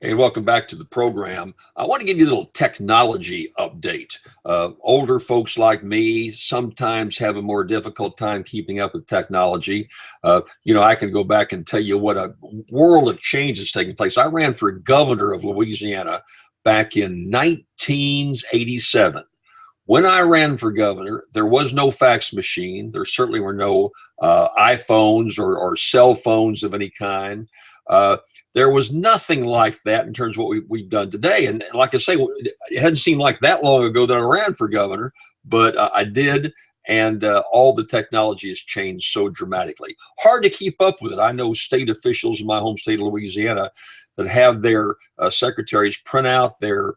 Hey, welcome back to the program. I want to give you a little technology update. Older folks like me sometimes have a more difficult time keeping up with technology. I can go back and tell you what a world of change is taking place. I ran for governor of Louisiana back in 1987. When I ran for governor, there was no fax machine. There certainly were no iPhones or cell phones of any kind. Uh, there was nothing like that in terms of what we've done today. And like I say, it hadn't seemed like that long ago that I ran for governor, but I did. And all the technology has changed so dramatically. Hard to keep up with it. I know state officials in my home state of Louisiana that have their secretaries print out their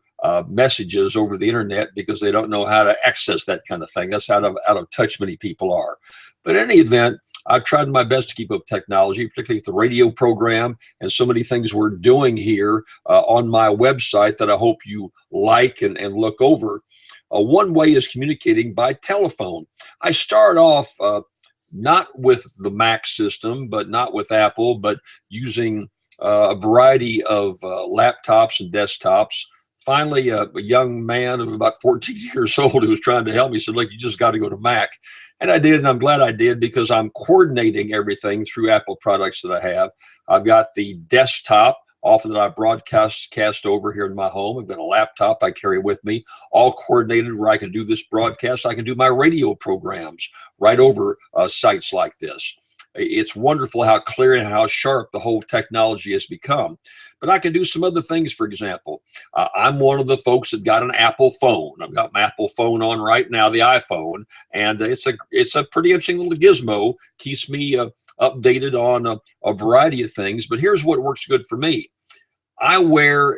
messages over the internet because they don't know how to access that kind of thing. That's out of touch many people are. But in any event, I've tried my best to keep up with technology, particularly with the radio program and so many things we're doing here on my website that I hope you like and look over. One way is communicating by telephone. I start off not with the Mac system, but not with Apple, but using a variety of laptops and desktops. Finally, a young man of about 14 years old who was trying to help me said, "Look, you just got to go to Mac." And I did, and I'm glad I did because I'm coordinating everything through Apple products that I have. I've got the desktop often that I broadcast over here in my home. I've got a laptop I carry with me, all coordinated where I can do this broadcast. I can do my radio programs right over sites like this. It's wonderful how clear and how sharp the whole technology has become. But I can do some other things. For example, I'm one of the folks that got an Apple phone. I've got my Apple phone on right now, the iPhone, and it's a pretty interesting little gizmo. Keeps me updated on a variety of things. But here's what works good for me. I wear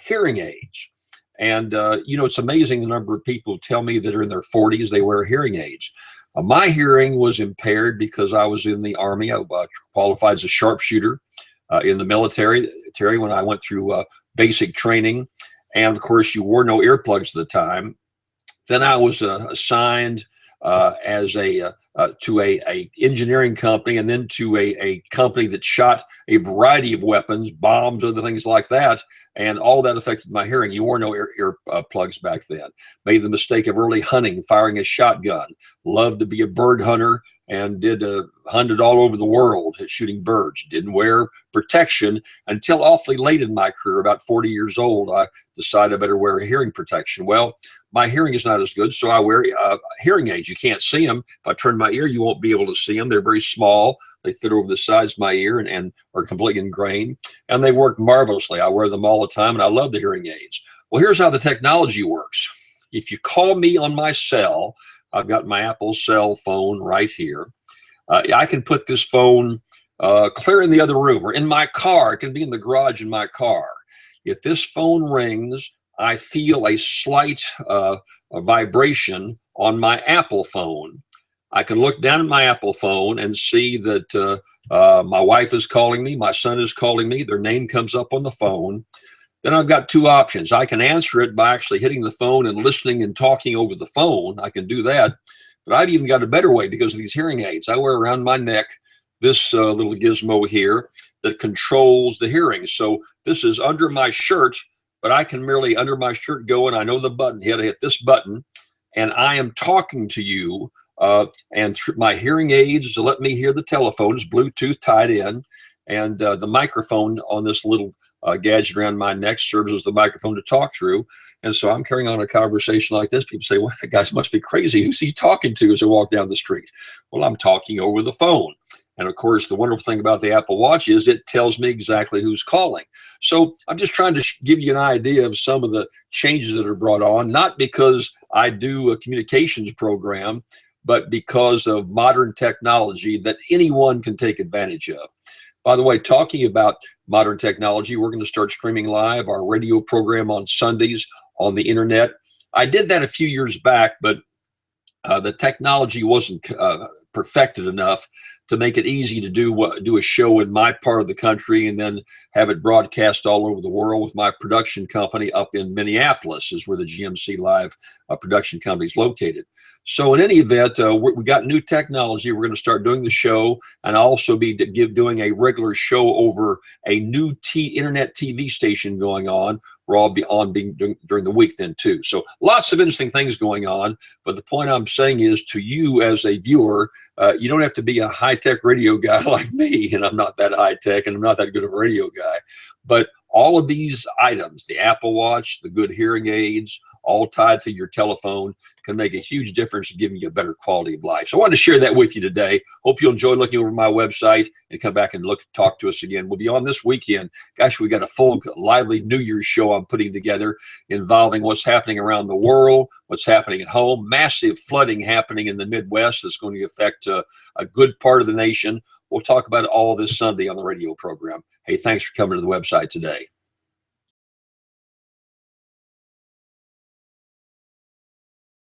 hearing aids. And, it's amazing the number of people tell me that are in their 40s, they wear hearing aids. My hearing was impaired because I was in the Army. I qualified as a sharpshooter in the military when I went through basic training. And of course, you wore no earplugs at the time. Then I was assigned as to a engineering company, and then to a company that shot a variety of weapons, bombs, other things like that, and all that affected my hearing. You wore no ear plugs back then. Made the mistake of early hunting, firing a shotgun. Loved to be a bird hunter and hunted all over the world shooting birds. Didn't wear protection until awfully late in my career, about 40 years old. I decided I better wear a hearing protection. Well, my hearing is not as good, so I wear hearing aids. You can't see them. If I turn my ear, you won't be able to see them. They're very small. They fit over the sides of my ear and are completely ingrained, and they work marvelously. I wear them all the time, and I love the hearing aids. Well, here's how the technology works. If you call me on my cell, I've got my Apple cell phone right here. I can put this phone clear in the other room or in my car. It can be in the garage in my car. If this phone rings, I feel a slight a vibration on my Apple phone. I can look down at my Apple phone and see that my wife is calling me, my son is calling me, their name comes up on the phone. Then I've got two options. I can answer it by actually hitting the phone and listening and talking over the phone. I can do that. But I've even got a better way because of these hearing aids. I wear around my neck this little gizmo here that controls the hearing. So this is under my shirt, but I can merely under my shirt go, and I know the button. I hit this button, and I am talking to you. And my hearing aids let me hear the telephone. It's Bluetooth tied in, and the microphone on this little gadget around my neck serves as the microphone to talk through. And so I'm carrying on a conversation like this. People say, "Well, the guy must be crazy. Who's he talking to as I walk down the street?" Well, I'm talking over the phone. And of course, the wonderful thing about the Apple Watch is it tells me exactly who's calling. So I'm just trying to give you an idea of some of the changes that are brought on, not because I do a communications program, but because of modern technology that anyone can take advantage of. By the way, talking about modern technology, we're going to start streaming live our radio program on Sundays on the internet. I did that a few years back, but the technology wasn't perfected enough to make it easy to do a show in my part of the country and then have it broadcast all over the world with my production company up in Minneapolis, is where the GMC Live production company is located. So in any event, we got new technology. We're going to start doing the show, and I'll also be doing a regular show over a new internet TV station going on, where I'll be on during the week then too. So lots of interesting things going on. But the point I'm saying is, to you as a viewer, you don't have to be a high-tech radio guy like me, and I'm not that high-tech, and I'm not that good of a radio guy. But all of these items, the Apple Watch, the good hearing aids, all tied to your telephone, can make a huge difference in giving you a better quality of life. So I wanted to share that with you today. Hope you enjoy looking over my website and come back and talk to us again. We'll be on this weekend. Gosh, we got a full, lively New Year's show I'm putting together involving what's happening around the world, what's happening at home, massive flooding happening in the Midwest that's going to affect a good part of the nation. We'll talk about it all this Sunday on the radio program. Hey, thanks for coming to the website today.